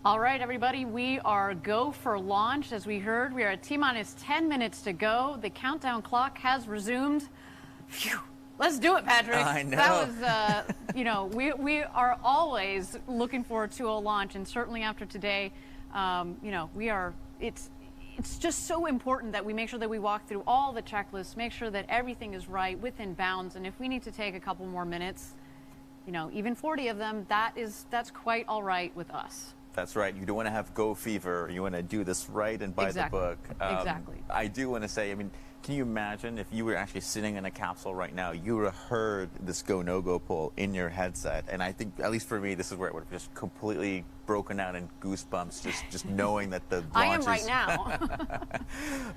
All right, everybody, we are go for launch. As we heard, we are at T-minus 10 minutes to go. The countdown clock has resumed. Phew. Let's do it, Patrick. I know. That was, we are always looking forward to a launch, and certainly after today, it's just so important that we make sure that we walk through all the checklists, make sure that everything is right, within bounds, and if we need to take a couple more minutes, even 40 of them, that's quite all right with us. That's right. You don't want to have go fever. You want to do this right and by the book. Exactly. I do want to say, can you imagine if you were actually sitting in a capsule right now, you would have heard this go, no-go poll in your headset. And I think, at least for me, this is where it would have just completely broken out in goosebumps, just knowing that the launch I am right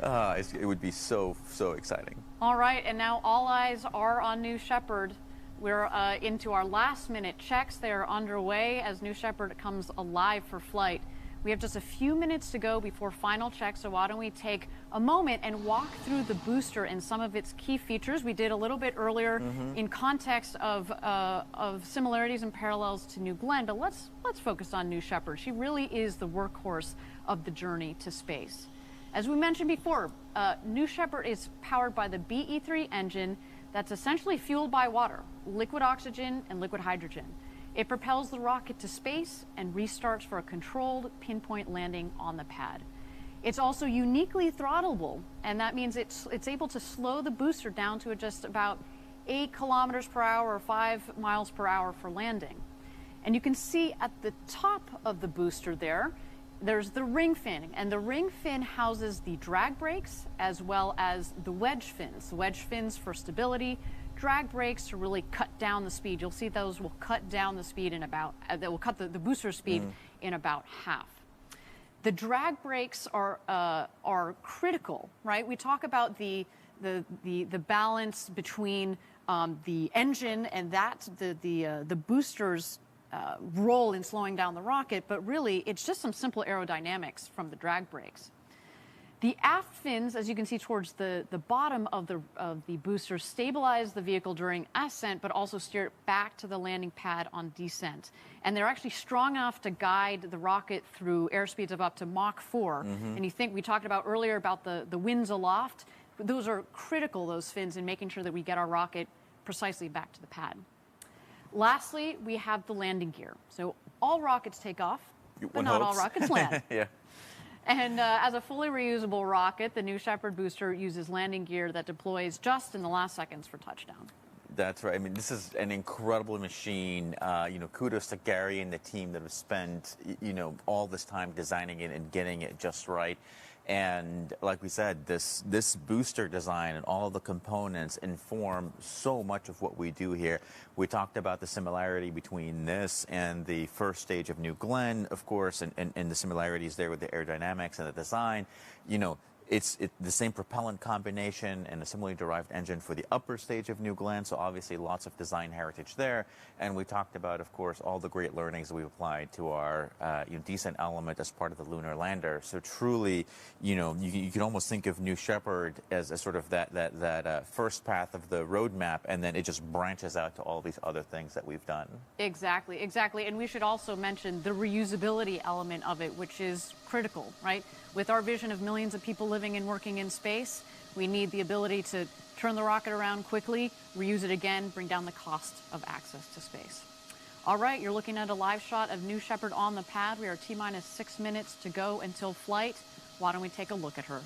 now. It would be so exciting. All right, and now all eyes are on New Shepard. We're into our last minute checks. They are underway as New Shepard comes alive for flight. We have just a few minutes to go before final checks, so why don't we take a moment and walk through the booster and some of its key features. We did a little bit earlier in context of similarities and parallels to New Glenn, but let's focus on New Shepard. She really is the workhorse of the journey to space. As we mentioned before, New Shepard is powered by the BE-3 engine that's essentially fueled by water, liquid oxygen and liquid hydrogen. It propels the rocket to space and restarts for a controlled pinpoint landing on the pad. It's also uniquely throttleable, and that means it's able to slow the booster down to just about 8 kilometers per hour or 5 miles per hour for landing. And you can see at the top of the booster there's the ring fin, and the ring fin houses the drag brakes as well as the wedge fins. The wedge fins for stability, drag brakes to really cut down the speed. You'll see those will cut down the speed in about, that will cut the booster speed in about half. The drag brakes are critical, right? We talk about the balance between the engine and the booster's role in slowing down the rocket, but really it's just some simple aerodynamics from the drag brakes. The aft fins, as you can see towards the bottom of the booster, stabilize the vehicle during ascent, but also steer it back to the landing pad on descent. And they're actually strong enough to guide the rocket through airspeeds of up to Mach 4. And you think we talked about earlier about the winds aloft. Those are critical, those fins, in making sure that we get our rocket precisely back to the pad. Lastly, we have the landing gear. So all rockets take off, but not all rockets land. Yeah. And as a fully reusable rocket, the New Shepard booster uses landing gear that deploys just in the last seconds for touchdown. That's right. This is an incredible machine. Kudos to Gary and the team that have spent, all this time designing it and getting it just right. And like we said, this booster design and all the components inform so much of what we do here. We talked about the similarity between this and the first stage of New Glenn, of course, and the similarities there with the aerodynamics and the design. It's the same propellant combination and a similarly derived engine for the upper stage of New Glenn, so obviously lots of design heritage there. And we talked about, of course, all the great learnings that we've applied to our descent element as part of the lunar lander. So truly, you can almost think of New Shepard as a sort of that first path of the roadmap, and then it just branches out to all these other things that we've done. Exactly. And we should also mention the reusability element of it, which is critical, right? With our vision of millions of people living and working in space, we need the ability to turn the rocket around quickly, reuse it again, bring down the cost of access to space. All right, you're looking at a live shot of New Shepard on the pad. We are T-minus 6 minutes to go until flight. Why don't we take a look at her?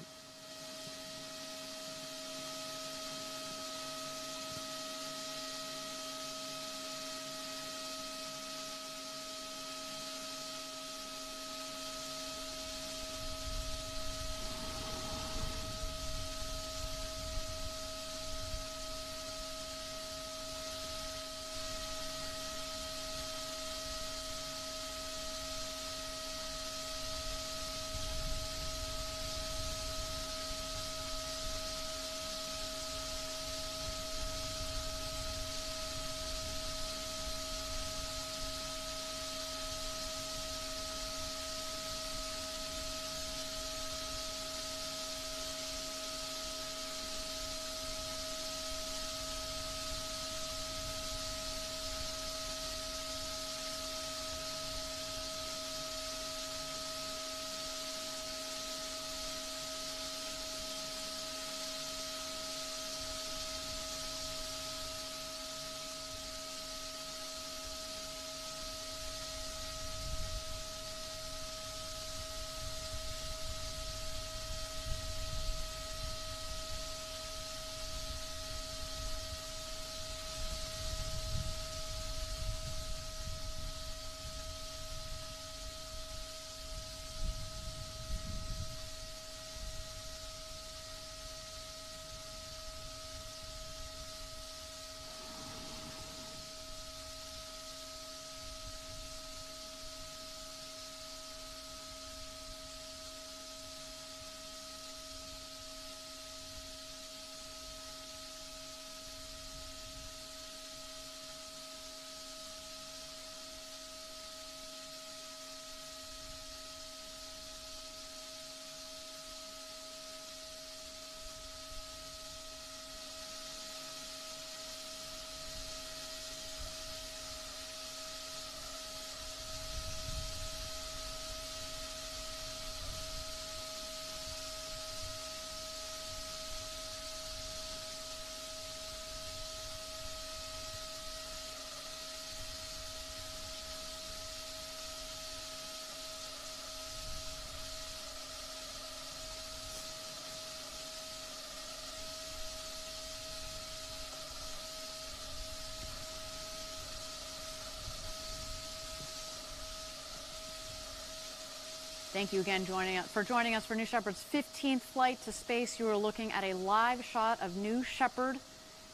Thank you again for joining us for New Shepard's 15th flight to space. You are looking at a live shot of New Shepard.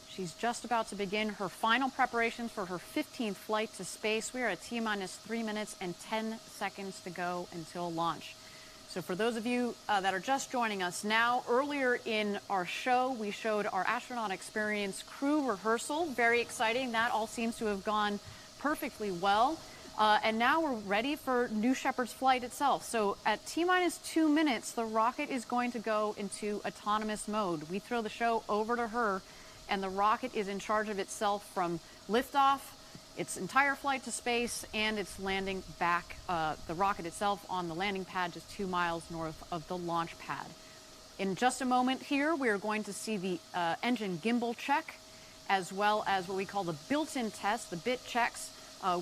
She's just about to begin her final preparations for her 15th flight to space. We are at T-minus 3 minutes and 10 seconds to go until launch. So for those of you that are just joining us now, earlier in our show, we showed our astronaut experience crew rehearsal. Very exciting. That all seems to have gone perfectly well. And now we're ready for New Shepard's flight itself. So at T-minus 2 minutes, the rocket is going to go into autonomous mode. We throw the show over to her, and the rocket is in charge of itself from liftoff, its entire flight to space, and its landing back, the rocket itself on the landing pad just 2 miles north of the launch pad. In just a moment here, we are going to see the engine gimbal check, as well as what we call the built-in test, the bit checks.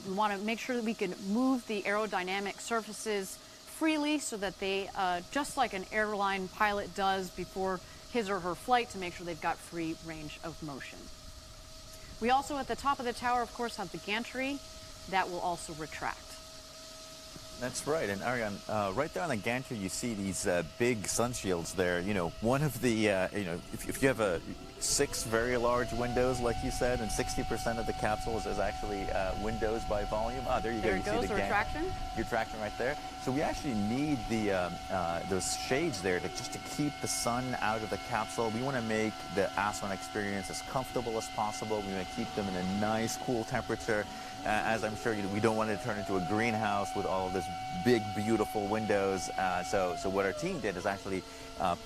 We want to make sure that we can move the aerodynamic surfaces freely so that they, just like an airline pilot does before his or her flight, to make sure they've got free range of motion. We also, at the top of the tower, of course, have the gantry that will also retract. That's right, and Ariane, right there on the gantry, you see these big sun shields there. You know, one of the, if you have 6 very large windows, like you said, and 60% of the capsule is actually windows by volume. Ah, there you go. There it goes, the retraction. Retraction right there. So we actually need those shades there just to keep the sun out of the capsule. We want to make the astronaut experience as comfortable as possible. We want to keep them in a nice, cool temperature. As I'm sure we don't want it to turn into a greenhouse with all of this big, beautiful windows. So what our team did is actually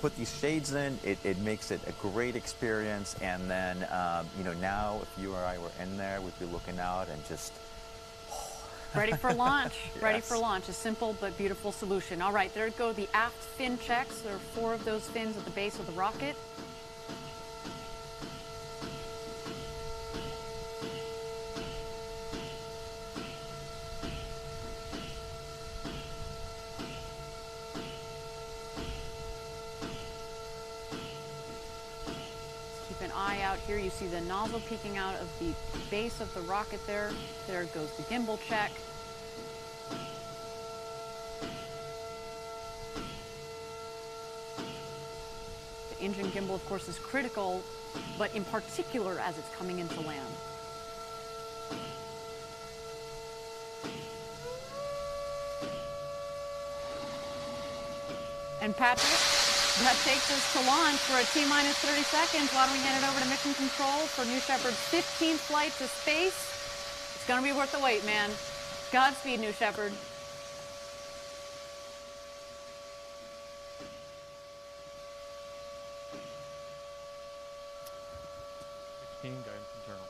put these shades in. It makes it a great experience. And then, now if you or I were in there, we'd be looking out and just... Ready for launch. Yes. Ready for launch. A simple but beautiful solution. All right, there go the aft fin checks. There are 4 of those fins at the base of the rocket. An eye out here. You see the nozzle peeking out of the base of the rocket there. There goes the gimbal check. The engine gimbal, of course, is critical, but in particular as it's coming into land. And Patrick, that takes us to launch. We're at T-minus 30 seconds. Why don't we hand it over to Mission Control for New Shepard's 15th flight to space? It's going to be worth the wait, man. Godspeed, New Shepard. Guidance internal.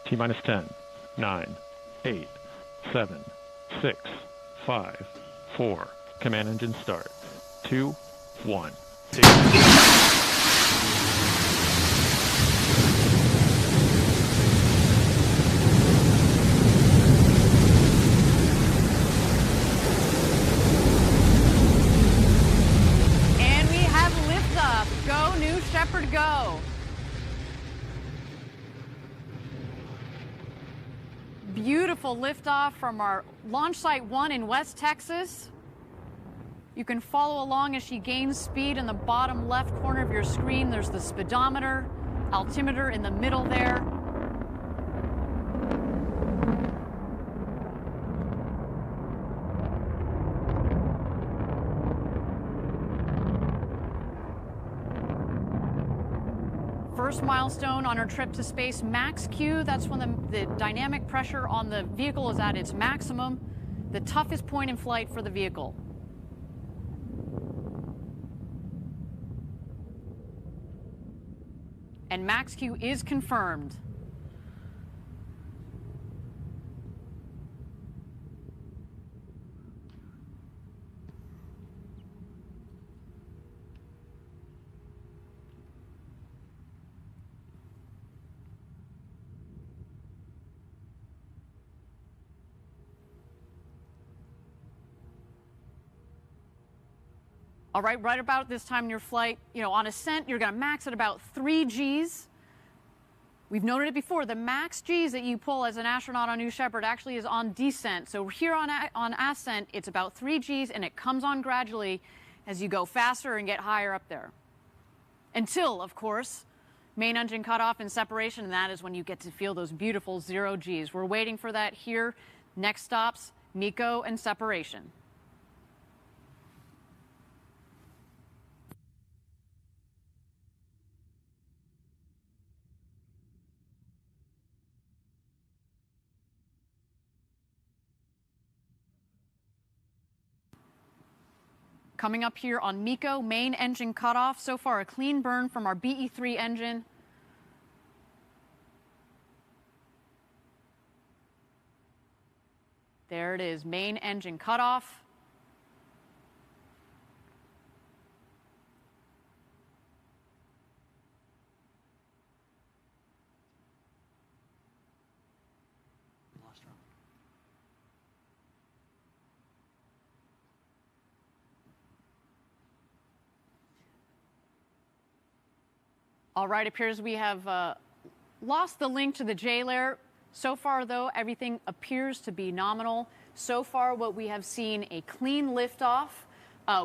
T-minus 10, 9, 8, 7, 6, 5, 4. Command engine start. 2, 1. And we have liftoff. Go, New Shepard, go. Beautiful liftoff from our launch site 1 in West Texas. You can follow along as she gains speed in the bottom left corner of your screen. There's the speedometer, altimeter in the middle there. First milestone on her trip to space, max Q. That's when the dynamic pressure on the vehicle is at its maximum, the toughest point in flight for the vehicle. And max Q is confirmed. All right, right about this time in your flight, on ascent, you're going to max at about 3 Gs. We've noted it before. The max G's that you pull as an astronaut on New Shepard actually is on descent. So here on ascent, it's about 3 G's, and it comes on gradually as you go faster and get higher up there. Until, of course, main engine cutoff and separation, and that is when you get to feel those beautiful 0 G's. We're waiting for that here. Next stops, MECO and separation. Coming up here on MECO, main engine cutoff. So far, a clean burn from our BE3 engine. There it is, main engine cutoff. All right, appears we have lost the link to the J layer. So far, though, everything appears to be nominal. So far, what we have seen a clean liftoff.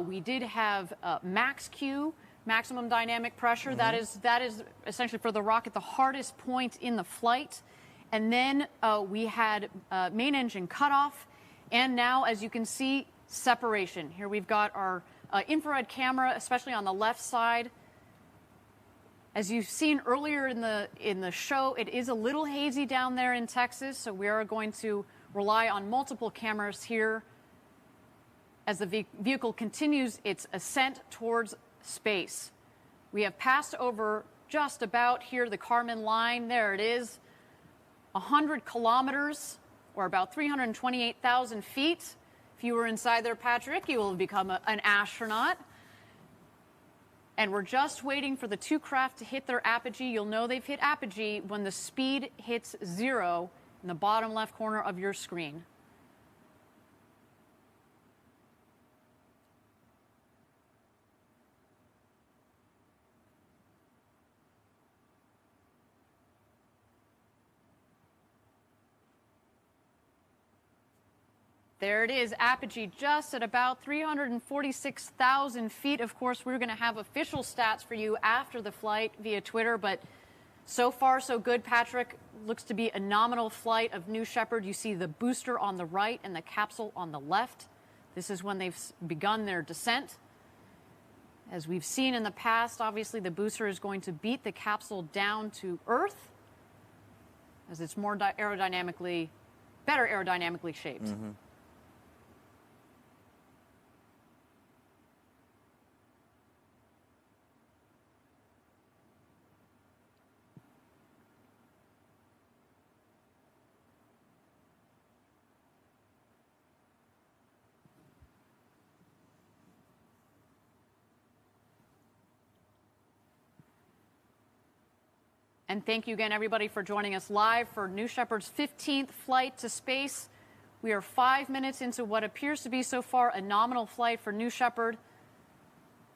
We did have max Q, maximum dynamic pressure. Mm-hmm. That is essentially for the rocket the hardest point in the flight. And then we had main engine cutoff. And now, as you can see, separation. Here we've got our infrared camera, especially on the left side. As you've seen earlier in the show, it is a little hazy down there in Texas, so we are going to rely on multiple cameras here as the vehicle continues its ascent towards space. We have passed over just about here the Kármán line. There it is, 100 kilometers, or about 328,000 feet. If you were inside there, Patrick, you will have become an astronaut. And we're just waiting for the 2 craft to hit their apogee. You'll know they've hit apogee when the speed hits 0 in the bottom left corner of your screen. There it is, apogee just at about 346,000 feet. Of course, we're going to have official stats for you after the flight via Twitter, but so far so good. Patrick, looks to be a nominal flight of New Shepard. You see the booster on the right and the capsule on the left. This is when they've begun their descent. As we've seen in the past, obviously the booster is going to beat the capsule down to Earth as it's more better aerodynamically shaped. Mm-hmm. And thank you again, everybody, for joining us live for New Shepard's 15th flight to space. We are 5 minutes into what appears to be so far a nominal flight for New Shepard.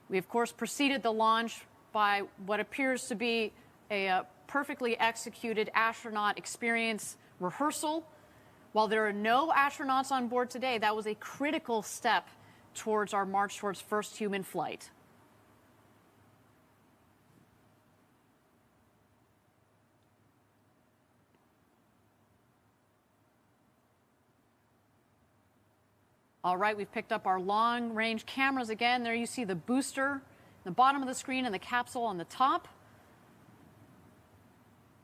We, of course, preceded the launch by what appears to be a perfectly executed astronaut experience rehearsal. While there are no astronauts on board today, that was a critical step towards our march towards first human flight. All right, we've picked up our long-range cameras again. There you see the booster, the bottom of the screen, and the capsule on the top.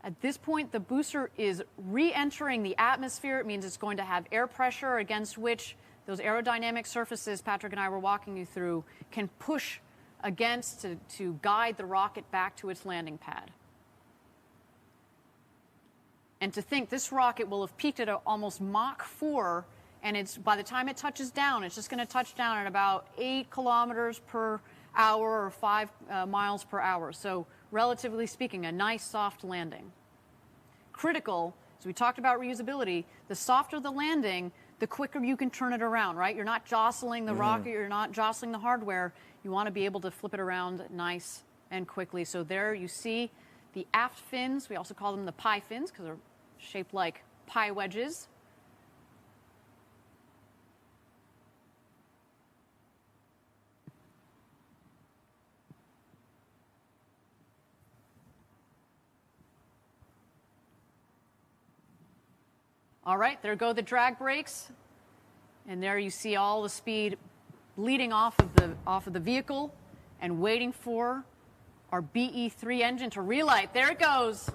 At this point, the booster is re-entering the atmosphere. It means it's going to have air pressure against which those aerodynamic surfaces Patrick and I were walking you through can push against to guide the rocket back to its landing pad. And to think this rocket will have peaked at almost Mach 4, and it's, by the time it touches down, it's just going to touch down at about 8 kilometers per hour or 5 miles per hour. So relatively speaking, a nice soft landing. Critical, as we talked about reusability, the softer the landing, the quicker you can turn it around, right? You're not jostling the rocket, you're not jostling the hardware. You want to be able to flip it around nice and quickly. So there you see the aft fins. We also call them the pie fins because they're shaped like pie wedges. All right, there go the drag brakes. And there you see all the speed bleeding off of the vehicle and waiting for our BE3 engine to relight. There it goes.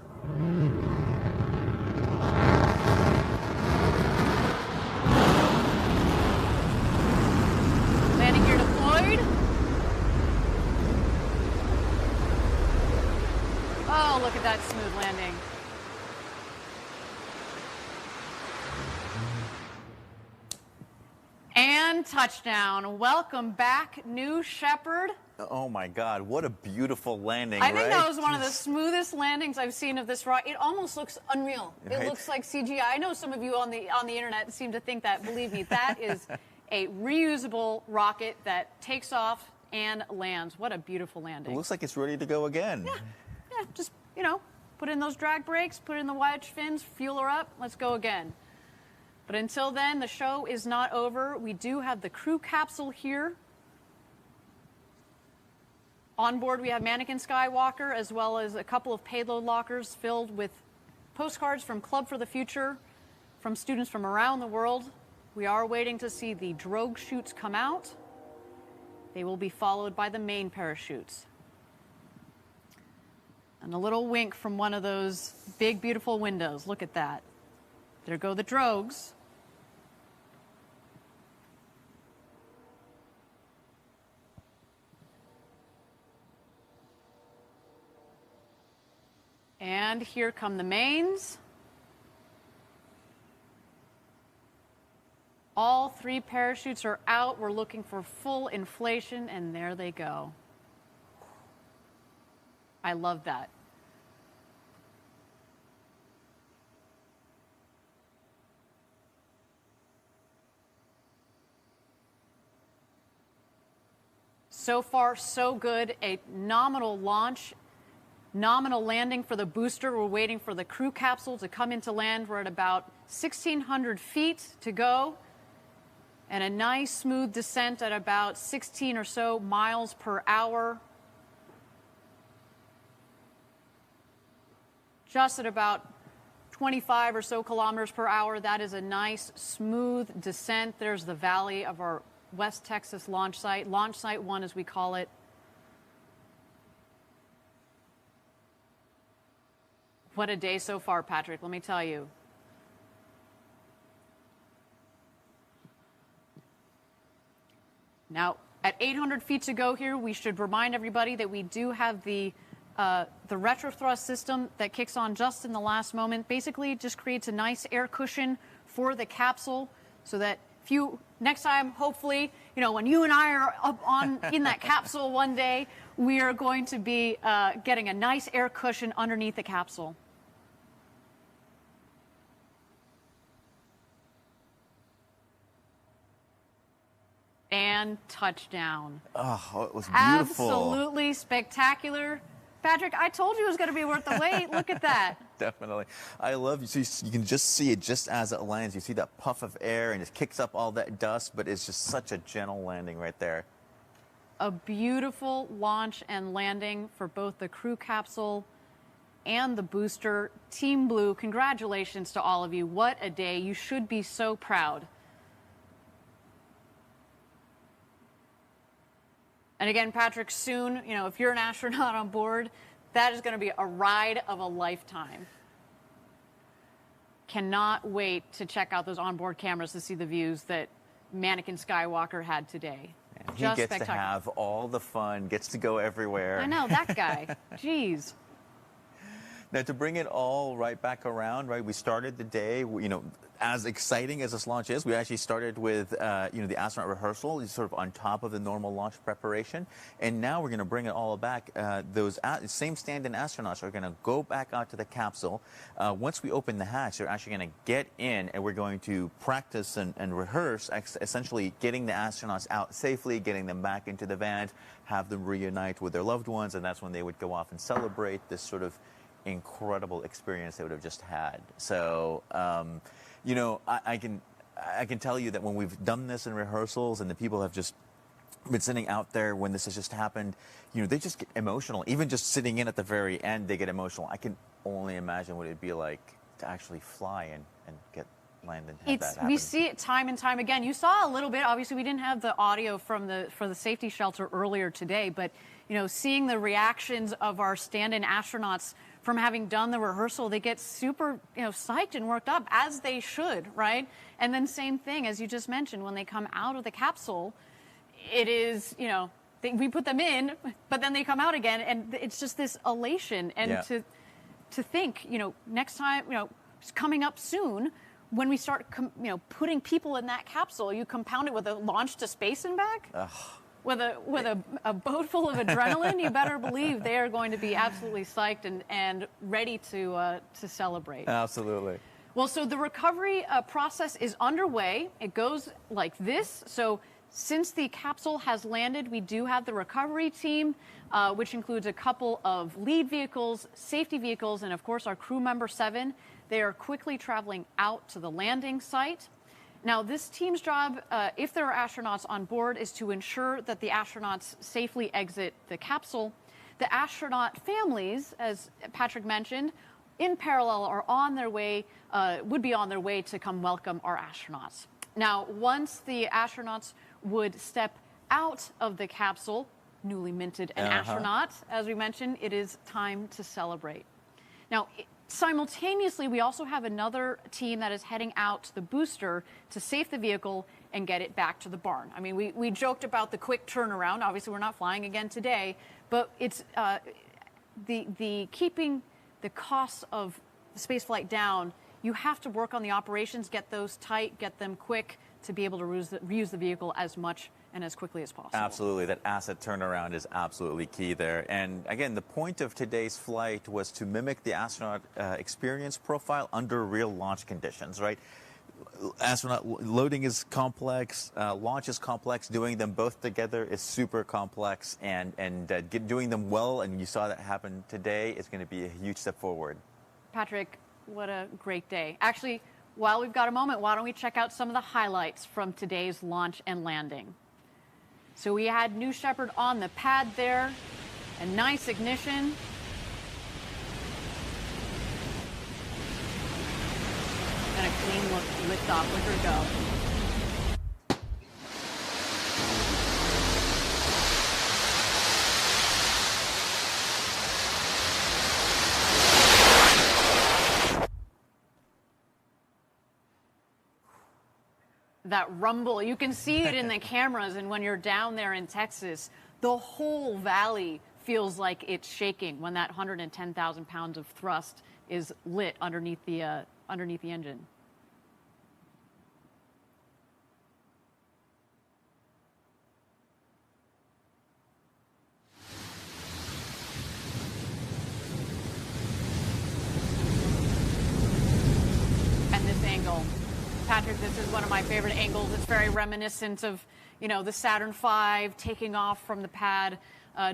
Landing gear deployed. Oh, look at that smooth landing. And touchdown. Welcome back, New Shepard. Oh my God, what a beautiful landing, I think right? that was one of the smoothest landings I've seen of this rocket. It almost looks unreal. Right? It looks like CGI. I know some of you on the internet seem to think that. Believe me, that is a reusable rocket that takes off and lands. What a beautiful landing. It looks like it's ready to go again. Yeah, just, put in those drag brakes, put in the wedge fins, fuel her up, let's go again. But until then, the show is not over. We do have the crew capsule here. On board, we have Mannequin Skywalker, as well as a couple of payload lockers filled with postcards from Club for the Future, from students from around the world. We are waiting to see the drogue chutes come out. They will be followed by the main parachutes. And a little wink from one of those big, beautiful windows. Look at that. There go the drogues. And here come the mains. All 3 parachutes are out. We're looking for full inflation, and there they go. I love that. So far, so good. A nominal launch, nominal landing for the booster. We're waiting for the crew capsule to come into land. We're at about 1,600 feet to go. And a nice smooth descent at about 16 or so miles per hour. Just at about 25 or so kilometers per hour. That is a nice smooth descent. There's the valley of our West Texas launch site 1 as we call it. What a day so far, Patrick, let me tell you. Now, at 800 feet to go here, we should remind everybody that we do have the retro thrust system that kicks on just in the last moment. Basically, it just creates a nice air cushion for the capsule so that next time, hopefully, when you and I are up in that capsule one day, we are going to be getting a nice air cushion underneath the capsule. And touchdown. Oh, it was beautiful. Absolutely spectacular. Patrick, I told you it was going to be worth the wait. Look at that. Definitely. I love you. So you can just see it just as it lands. You see that puff of air and it kicks up all that dust, but it's just such a gentle landing right there. A beautiful launch and landing for both the crew capsule and the booster. Team Blue, congratulations to all of you. What a day. You should be so proud. And again, Patrick, soon, if you're an astronaut on board, that is going to be a ride of a lifetime. Cannot wait to check out those onboard cameras to see the views that Mannequin Skywalker had today. And he gets to have all the fun, gets to go everywhere. I know, that guy. Jeez. Now, to bring it all right back around, right, we started the day, as exciting as this launch is, we actually started with, the astronaut rehearsal, sort of on top of the normal launch preparation. And now we're going to bring it all back. Those same stand-in astronauts are going to go back out to the capsule. Once we open the hatch, they're actually going to get in, and we're going to practice and rehearse, essentially getting the astronauts out safely, getting them back into the van, have them reunite with their loved ones, and that's when they would go off and celebrate this sort of incredible experience they would have just had. So, you know, I can tell you that when we've done this in rehearsals and the people have just been sitting out there when this has just happened, you know, they just get emotional. Even just sitting in at the very end, they get emotional. I can only imagine what it'd be like to actually fly and get landed. We see it time and time again. You saw a little bit. Obviously, we didn't have the audio for the safety shelter earlier today, but you know, seeing the reactions of our stand-in astronauts from having done the rehearsal, they get super, you know, psyched and worked up, as they should, right? And then same thing as you just mentioned, when they come out of the capsule, it is, you know, we put them in, but then they come out again, and it's just this elation. And to think, you know, next time, you know, it's coming up soon, when we start, you know, putting people in that capsule, you compound it with a launch to space and back. Ugh. With a boat full of adrenaline, you better believe they are going to be absolutely psyched and ready to celebrate. Absolutely. Well, so the recovery process is underway. It goes like this. So since the capsule has landed, we do have the recovery team, which includes a couple of lead vehicles, safety vehicles, and of course our crew member 7. They are quickly traveling out to the landing site. Now, this team's job, if there are astronauts on board, is to ensure that the astronauts safely exit the capsule. The astronaut families, as Patrick mentioned, in parallel are on their way, would be on their way to come welcome our astronauts. Now, once the astronauts would step out of the capsule, newly minted an astronaut, as we mentioned, it is time to celebrate. Now, simultaneously, we also have another team that is heading out to the booster to safe the vehicle and get it back to the barn. I mean, we joked about the quick turnaround. Obviously, we're not flying again today, but it's the keeping the costs of space flight down. You have to work on the operations, get those tight, get them quick to be able to reuse the vehicle as much and as quickly as possible. Absolutely. That asset turnaround is absolutely key there. And again, the point of today's flight was to mimic the astronaut experience profile under real launch conditions, right? Astronaut loading is complex, launch is complex, doing them both together is super complex, and doing them well, and you saw that happen today, is going to be a huge step forward. Patrick, what a great day. Actually, while we've got a moment, why don't we check out some of the highlights from today's launch and landing. So we had New Shepard on the pad there, a nice ignition. And a clean liftoff. Look her go. That rumble, you can see it in the cameras, and when you're down there in Texas, the whole valley feels like it's shaking when that 110,000 pounds of thrust is lit underneath the engine. And this angle. Patrick, this is one of my favorite angles. It's very reminiscent of, you know, the Saturn V taking off from the pad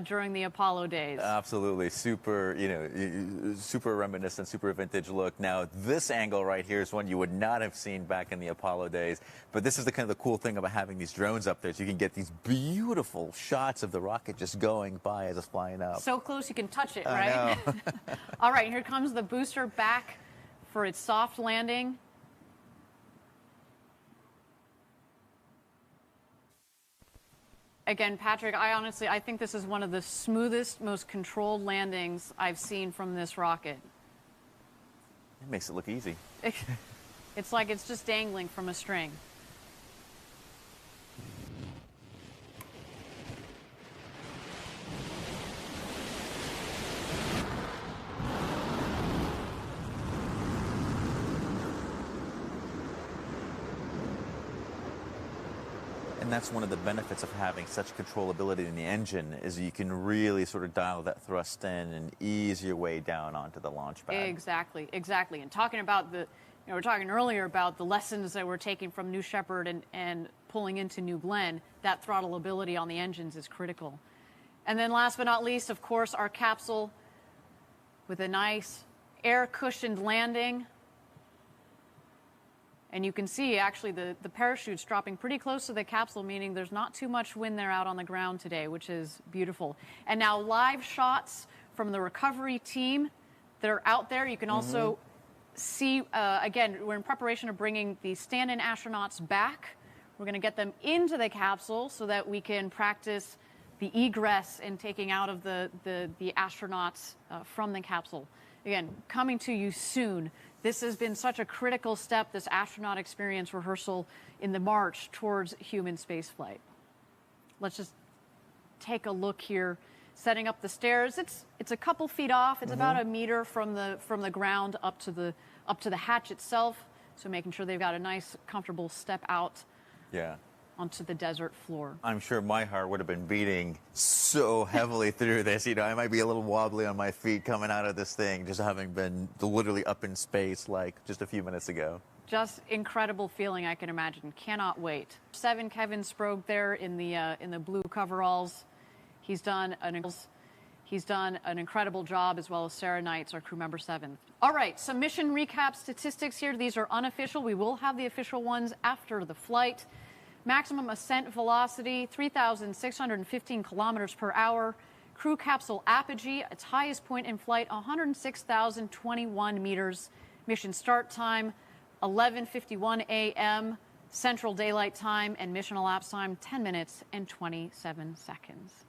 during the Apollo days. Absolutely. Super, you know, super reminiscent, super vintage look. Now, this angle right here is one you would not have seen back in the Apollo days. But this is the kind of the cool thing about having these drones up there. So you can get these beautiful shots of the rocket just going by as it's flying up. So close you can touch it, right? I know. All right, here comes the booster back for its soft landing. Again, Patrick, I think this is one of the smoothest, most controlled landings I've seen from this rocket. It makes it look easy. It's like it's just dangling from a string. And that's one of the benefits of having such controllability in the engine, is you can really sort of dial that thrust in and ease your way down onto the launch pad. Exactly, exactly. And talking about we were talking earlier about the lessons that we're taking from New Shepard and pulling into New Glenn, that throttle ability on the engines is critical. And then last but not least, of course, our capsule with a nice air-cushioned landing. And you can see, actually, the parachute's dropping pretty close to the capsule, meaning there's not too much wind there out on the ground today, which is beautiful. And now live shots from the recovery team that are out there. You can also see, again, we're in preparation of bringing the stand-in astronauts back. We're going to get them into the capsule so that we can practice the egress and taking out of the astronauts from the capsule. Again, coming to you soon. This has been such a critical step, this astronaut experience rehearsal in the march towards human spaceflight. Let's just take a look here. Setting up the stairs. It's a couple feet off. It's about a meter from the ground up to the hatch itself. So making sure they've got a nice, comfortable step out. Yeah. Onto the desert floor. I'm sure my heart would have been beating so heavily through this. You know, I might be a little wobbly on my feet coming out of this thing, just having been literally up in space like just a few minutes ago. Just incredible feeling, I can imagine. Cannot wait. 7, Kevin Sprague there in the blue coveralls. He's done an incredible job, as well as Sarah Knights, our crew member 7. All right, some mission recap statistics here. These are unofficial. We will have the official ones after the flight. Maximum ascent velocity, 3,615 kilometers per hour. Crew capsule apogee, its highest point in flight, 106,021 meters. Mission start time, 11:51 a.m. Central Daylight Time, and mission elapsed time, 10 minutes and 27 seconds.